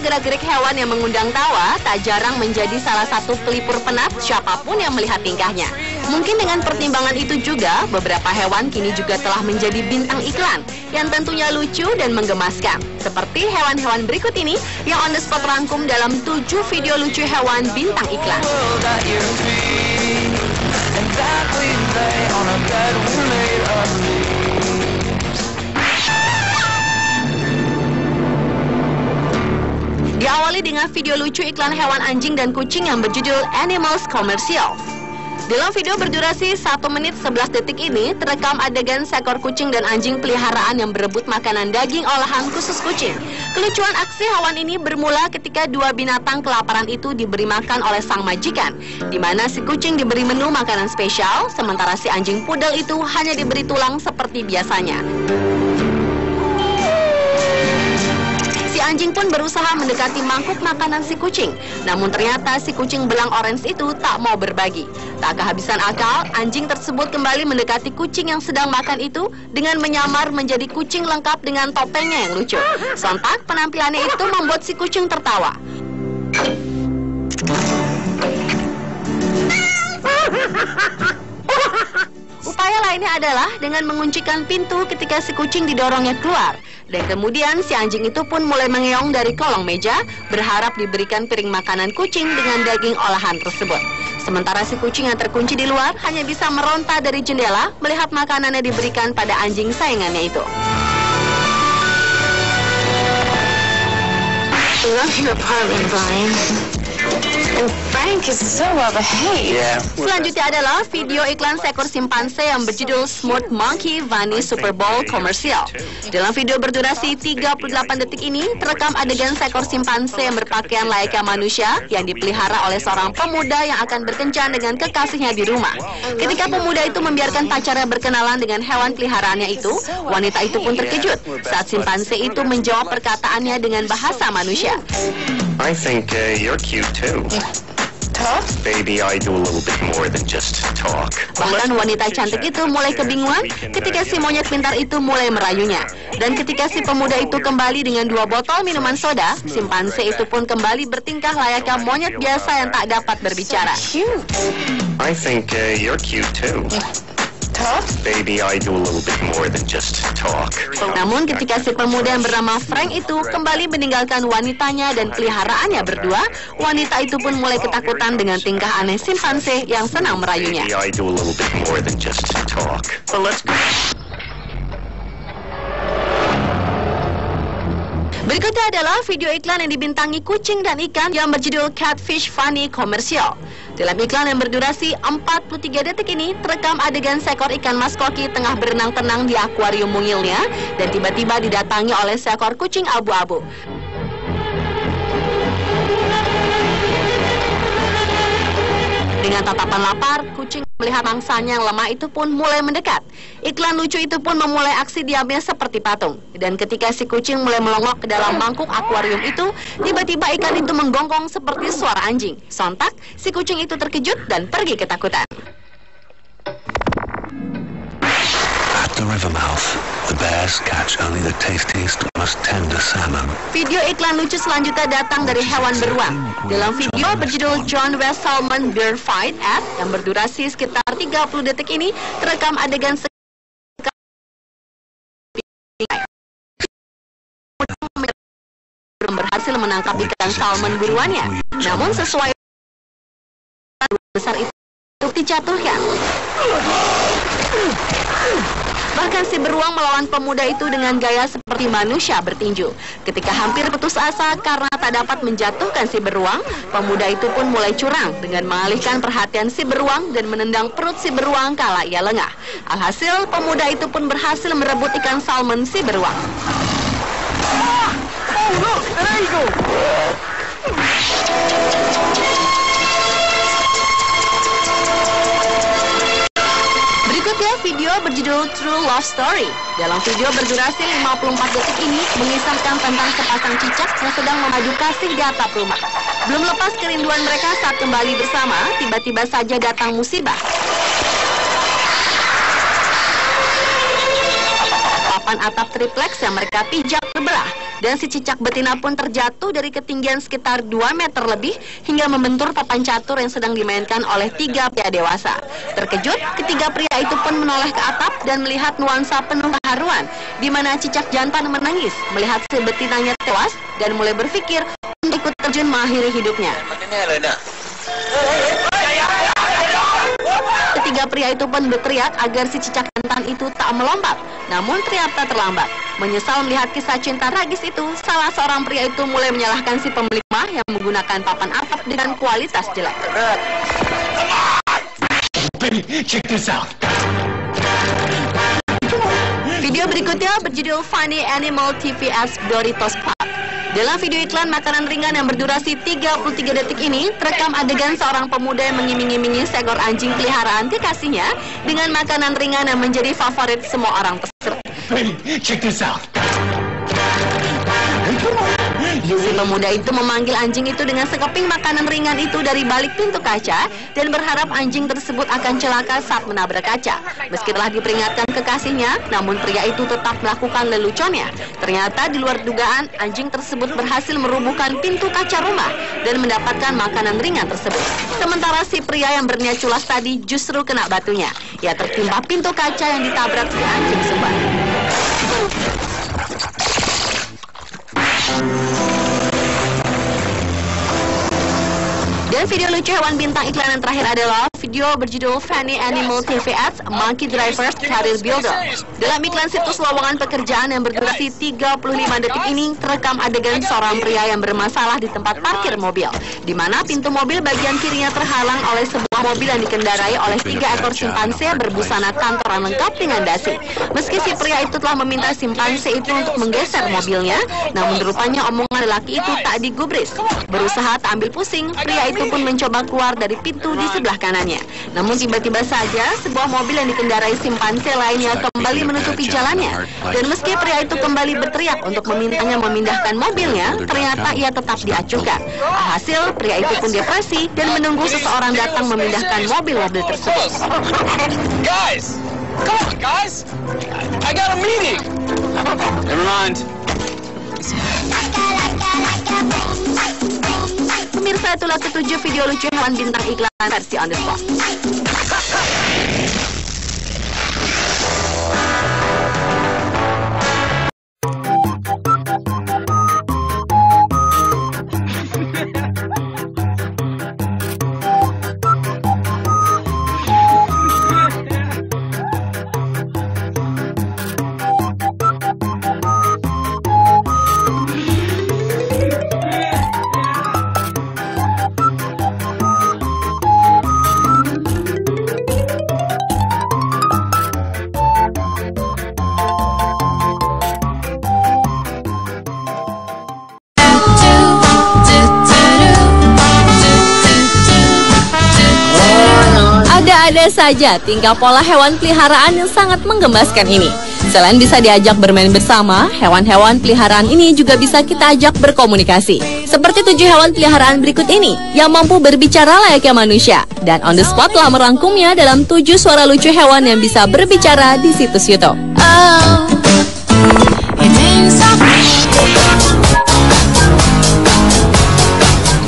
gerak-gerik hewan yang mengundang tawa tak jarang menjadi salah satu pelipur penat siapapun yang melihat tingkahnya. Mungkin dengan pertimbangan itu juga, beberapa hewan kini juga telah menjadi bintang iklan yang tentunya lucu dan menggemaskan. Seperti hewan-hewan berikut ini yang on the spot rangkum dalam 7 video lucu hewan bintang iklan. Diawali dengan video lucu iklan hewan anjing dan kucing yang berjudul Animals Commercial. Dalam video berdurasi 1 menit 11 detik ini, terekam adegan seekor kucing dan anjing peliharaan yang berebut makanan daging olahan khusus kucing. Kelucuan aksi hewan ini bermula ketika 2 binatang kelaparan itu diberi makan oleh sang majikan, di mana si kucing diberi menu makanan spesial, sementara si anjing pudel itu hanya diberi tulang seperti biasanya. Anjing pun berusaha mendekati mangkuk makanan si kucing. Namun ternyata si kucing belang orange itu tak mau berbagi. Tak kehabisan akal, anjing tersebut kembali mendekati kucing yang sedang makan itu dengan menyamar menjadi kucing lengkap dengan topengnya yang lucu. Sontak penampilannya itu membuat si kucing tertawa. Upaya lainnya adalah dengan menguncikan pintu ketika si kucing didorongnya keluar. Dan kemudian si anjing itu pun mulai mengeong dari kolong meja, berharap diberikan piring makanan kucing dengan daging olahan tersebut. Sementara si kucing yang terkunci di luar hanya bisa meronta dari jendela melihat makanannya diberikan pada anjing saingannya itu. Selanjutnya adalah video iklan seekor simpanse yang berjudul Smooth Monkey Bunny Super Bowl Commercial. Dalam video berdurasi 38 detik ini, terekam adegan seekor simpanse yang berpakaian layaknya manusia yang dipelihara oleh seorang pemuda yang akan berkencan dengan kekasihnya di rumah. Ketika pemuda itu membiarkan pacarnya berkenalan dengan hewan peliharaannya itu, wanita itu pun terkejut saat simpanse itu menjawab perkataannya dengan bahasa manusia. I think you're cute too. Talk? Baby, I do a little bit more than just talk. Bahkan wanita cantik itu mulai kebingungan ketika si monyet pintar itu mulai merayunya. Dan ketika si pemuda itu kembali dengan 2 botol minuman soda, simpanse itu pun kembali bertingkah layaknya monyet biasa yang tak dapat berbicara. I think you're cute too. Baby, I do a little bit more than just talk. Namun ketika si pemuda yang bernama Frank itu kembali meninggalkan wanitanya dan peliharaannya berdua, wanita itu pun mulai ketakutan dengan tingkah aneh simpanse yang senang merayunya. Baby, I do a little bit more than just talk. So let's go. Berikutnya adalah video iklan yang dibintangi kucing dan ikan yang berjudul Catfish Funny Commercial. Dalam iklan yang berdurasi 43 detik ini, terekam adegan seekor ikan mas koki tengah berenang tenang di akuarium mungilnya dan tiba-tiba didatangi oleh seekor kucing abu-abu. Dengan tatapan lapar, kucing melihat mangsanya yang lemah itu pun mulai mendekat. Iklan lucu itu pun memulai aksi diamnya seperti patung. Dan ketika si kucing mulai melongok ke dalam mangkuk akuarium itu, tiba-tiba ikan itu menggonggong seperti suara anjing. Sontak, si kucing itu terkejut dan pergi ketakutan. At the river mouth, the bears catch only the tastiest, most tender salmon. Video iklan lucu selanjutnya datang dari hewan beruang. Dalam video berjudul John West Salmon Bear Fight Ad yang berdurasi sekitar 30 detik ini, terekam adegan berhasil menangkap ikan salmon buruannya. Namun sesuai besar itu dijatuhkan. Bahkan si beruang melawan pemuda itu dengan gaya seperti manusia bertinju. Ketika hampir putus asa karena tak dapat menjatuhkan si beruang, pemuda itu pun mulai curang dengan mengalihkan perhatian si beruang dan menendang perut si beruang kala ia lengah. Alhasil, pemuda itu pun berhasil merebut ikan salmon si beruang. Oh, look, an eagle! Berikutnya video berjudul True Love Story. Dalam video berdurasi 54 detik ini mengisahkan tentang sepasang cicak yang sedang memadu kasih di atap rumah. Belum lepas kerinduan mereka saat kembali bersama, tiba-tiba saja datang musibah. Papan atap triplex yang mereka pijak terbelah. dan si cicak betina pun terjatuh dari ketinggian sekitar 2 meter lebih hingga membentur papan catur yang sedang dimainkan oleh 3 pria dewasa. Terkejut, ketiga pria itu pun menoleh ke atap dan melihat nuansa penuh keharuan, di mana cicak jantan menangis melihat si betinanya tewas dan mulai berpikir untuk ikut terjun mengakhiri hidupnya. Ketiga pria itu pun berteriak agar si cicak jantan itu tak melompat, namun ternyata terlambat. Menyesal melihat kisah cinta tragis itu, salah seorang pria itu mulai menyalahkan si pemilik rumah yang menggunakan papan atap dengan kualitas jelek. Check this out. Video berikutnya berjudul Funny Animal TVS Doritos Park. Dalam video iklan makanan ringan yang berdurasi 33 detik ini, terekam adegan seorang pemuda yang mengiming-imingi seekor anjing peliharaan kekasihnya dengan makanan ringan yang menjadi favorit semua orang tersebut. Baby, check this out. Si pemuda itu memanggil anjing itu dengan sekeping makanan ringan itu dari balik pintu kaca dan berharap anjing tersebut akan celaka saat menabrak kaca. Meski telah diperingatkan kekasihnya, namun pria itu tetap melakukan leluconnya. Ternyata di luar dugaan, anjing tersebut berhasil merubuhkan pintu kaca rumah dan mendapatkan makanan ringan tersebut. Sementara si pria yang berniat culas tadi justru kena batunya. Ia tertimpa pintu kaca yang ditabrak si anjing sumbat. Dan video lucu hewan bintang iklan yang terakhir adalah video berjudul Funny Animal TVS Monkey Drivers Career Builder. Dalam iklan situs lowongan pekerjaan yang berdurasi 35 detik ini, terekam adegan seorang pria yang bermasalah di tempat parkir mobil, di mana pintu mobil bagian kirinya terhalang oleh sebuah mobil yang dikendarai oleh 3 ekor simpanse berbusana kantoran lengkap dengan dasi. Meski si pria itu telah meminta simpanse itu untuk menggeser mobilnya, namun rupanya omongan lelaki itu tak digubris. Berusaha tak ambil pusing, pria itu pun mencoba keluar dari pintu di sebelah kanannya. Namun tiba-tiba saja sebuah mobil yang dikendarai simpanse lainnya kembali menutupi jalannya. Dan meski pria itu kembali berteriak untuk memintanya memindahkan mobilnya, ternyata ia tetap diacuhkan. Hasil, pria itu pun depresi dan menunggu seseorang datang memindahkan mobil-mobil tersebut. Guys, come on guys, I got a meeting. Never mind. Pemirsa, itulah ke-7 video lucu hewan bintang iklan versi on the spot. Ada saja tingkah pola hewan peliharaan yang sangat menggemaskan ini. Selain bisa diajak bermain bersama, hewan-hewan peliharaan ini juga bisa kita ajak berkomunikasi. Seperti 7 hewan peliharaan berikut ini yang mampu berbicara layaknya manusia. Dan on the spot telah merangkumnya dalam 7 suara lucu hewan yang bisa berbicara di situs YouTube.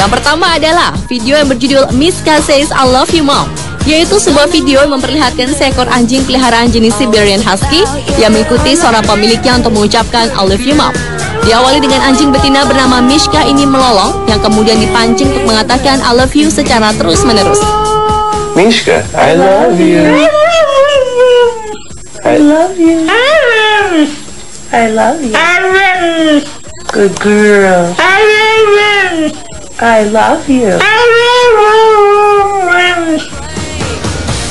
Yang pertama adalah video yang berjudul Mishka Says I Love You Mom, yaitu sebuah video yang memperlihatkan seekor anjing peliharaan jenis Siberian Husky yang mengikuti seorang pemiliknya untuk mengucapkan I love you mom. Diawali dengan anjing betina bernama Mishka ini melolong yang kemudian dipancing untuk mengatakan I love you secara terus-menerus. Mishka, I love you. I love you. I love you. Good girl. I love you.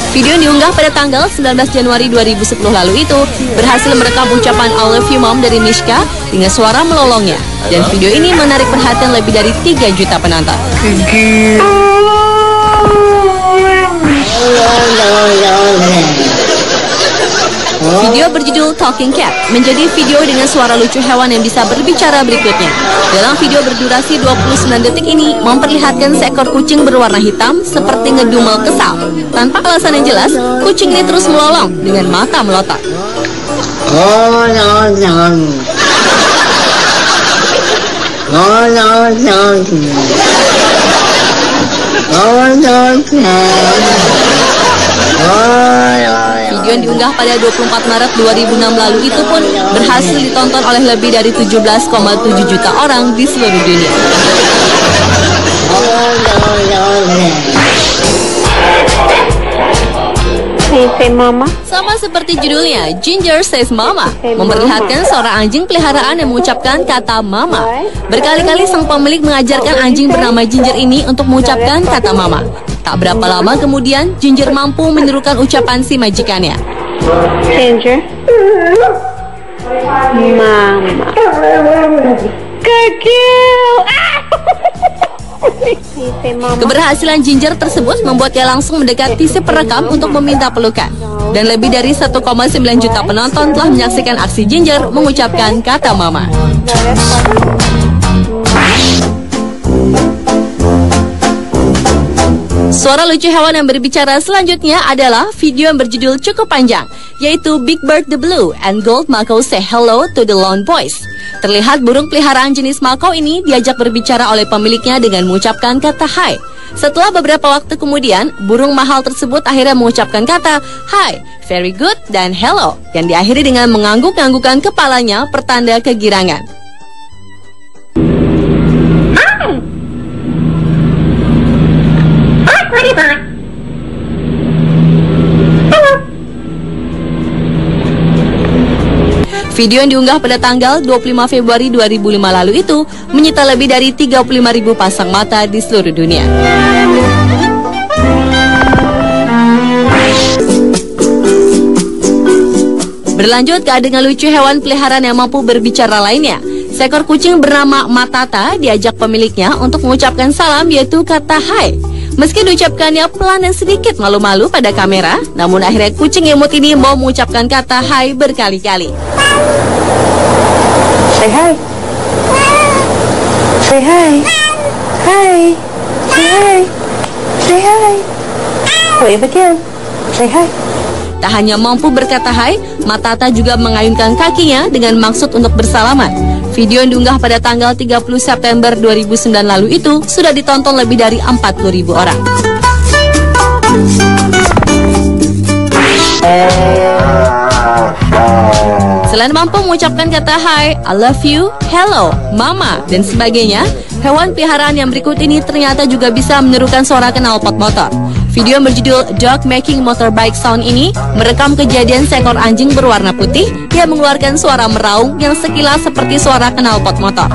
Video yang diunggah pada tanggal 19 Januari 2010 lalu itu berhasil merekam ucapan I love you mom dari Mishka dengan suara melolongnya. Dan video ini menarik perhatian lebih dari 3 juta penonton. Video berjudul Talking Cat menjadi video dengan suara lucu hewan yang bisa berbicara berikutnya. Dalam video berdurasi 29 detik ini memperlihatkan seekor kucing berwarna hitam seperti ngedumel kesal. Tanpa alasan yang jelas, kucing ini terus melolong dengan mata melotot. Video yang diunggah pada 24 Maret 2006 lalu itu pun berhasil ditonton oleh lebih dari 17,7 juta orang di seluruh dunia. Say mama. Sama seperti judulnya, Ginger Says Mama, memperlihatkan seorang anjing peliharaan yang mengucapkan kata mama. Berkali-kali sang pemilik mengajarkan anjing bernama Ginger ini untuk mengucapkan kata mama. Tak berapa lama kemudian, Ginger mampu menirukan ucapan si majikannya. Ginger. Mama. Kecil. Keberhasilan Ginger tersebut membuat ia langsung mendekati si perekam untuk meminta pelukan. Dan lebih dari 1,9 juta penonton telah menyaksikan aksi Ginger mengucapkan kata mama. Suara lucu hewan yang berbicara selanjutnya adalah video yang berjudul cukup panjang, yaitu Big Bird the Blue and Gold Mako Say Hello to the Lone Boys. Terlihat burung peliharaan jenis mako ini diajak berbicara oleh pemiliknya dengan mengucapkan kata hai. Setelah beberapa waktu kemudian, burung mahal tersebut akhirnya mengucapkan kata hai, very good, dan hello, yang diakhiri dengan mengangguk-anggukkan kepalanya pertanda kegirangan. Video yang diunggah pada tanggal 25 Februari 2005 lalu itu menyita lebih dari 35.000 pasang mata di seluruh dunia. Berlanjut ke adegan lucu hewan peliharaan yang mampu berbicara lainnya. Seekor kucing bernama Matata diajak pemiliknya untuk mengucapkan salam, yaitu kata hai. Meski diucapkannya pelan dan sedikit malu-malu pada kamera, namun akhirnya kucing imut ini mau mengucapkan kata hai berkali-kali. Say hi. Say hi. Hi. Say hi. Say hi. Wave again. Say hi. Tak hanya mampu berkata hai, Matata juga mengayunkan kakinya dengan maksud untuk bersalaman. Video yang diunggah pada tanggal 30 September 2009 lalu itu sudah ditonton lebih dari 40.000 orang. Selain mampu mengucapkan kata hai, I love you, hello, mama, dan sebagainya, hewan peliharaan yang berikut ini ternyata juga bisa menirukan suara knalpot motor. Video yang berjudul Dog Making Motorbike Sound ini merekam kejadian seekor anjing berwarna putih yang mengeluarkan suara meraung yang sekilas seperti suara knalpot motor.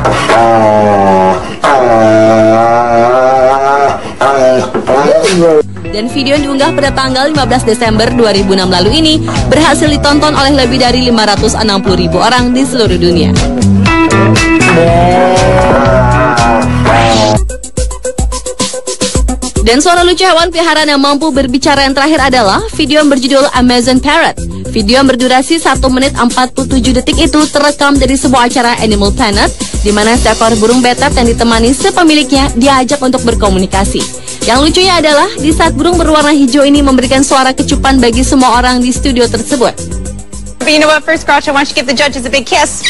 Dan video yang diunggah pada tanggal 15 Desember 2006 lalu ini berhasil ditonton oleh lebih dari 560.000 orang di seluruh dunia. Dan suara lucu hewan peliharaan yang mampu berbicara yang terakhir adalah video yang berjudul Amazon Parrot. Video yang berdurasi 1 menit 47 detik itu terekam dari sebuah acara Animal Planet, di mana seekor burung betet yang ditemani sepemiliknya diajak untuk berkomunikasi. Yang lucunya adalah di saat burung berwarna hijau ini memberikan suara kecupan bagi semua orang di studio tersebut. But you know what, first Groucho, why don't you give the judges a big kiss?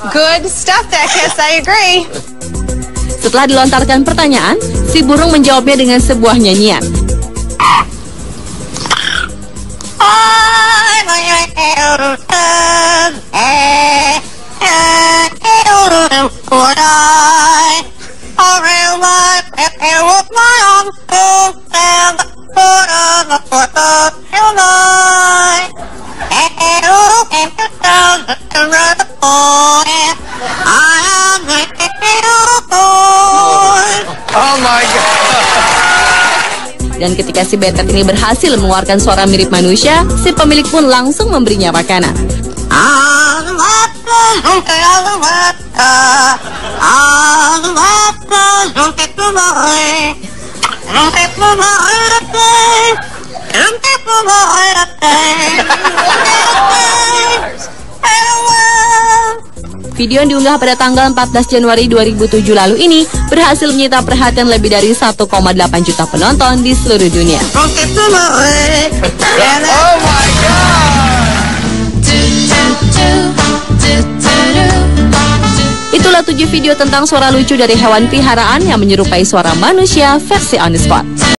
Good stuff, that kiss, I agree. Setelah dilontarkan pertanyaan, si burung menjawabnya dengan sebuah nyanyian. Oh my God. Dan ketika si betet ini berhasil mengeluarkan suara mirip manusia, si pemilik pun langsung memberinya makanan. Video yang diunggah pada tanggal 14 Januari 2007 lalu ini berhasil menyita perhatian lebih dari 1,8 juta penonton di seluruh dunia. Oh my God. pula 7 video tentang suara lucu dari hewan peliharaan yang menyerupai suara manusia versi on the spot.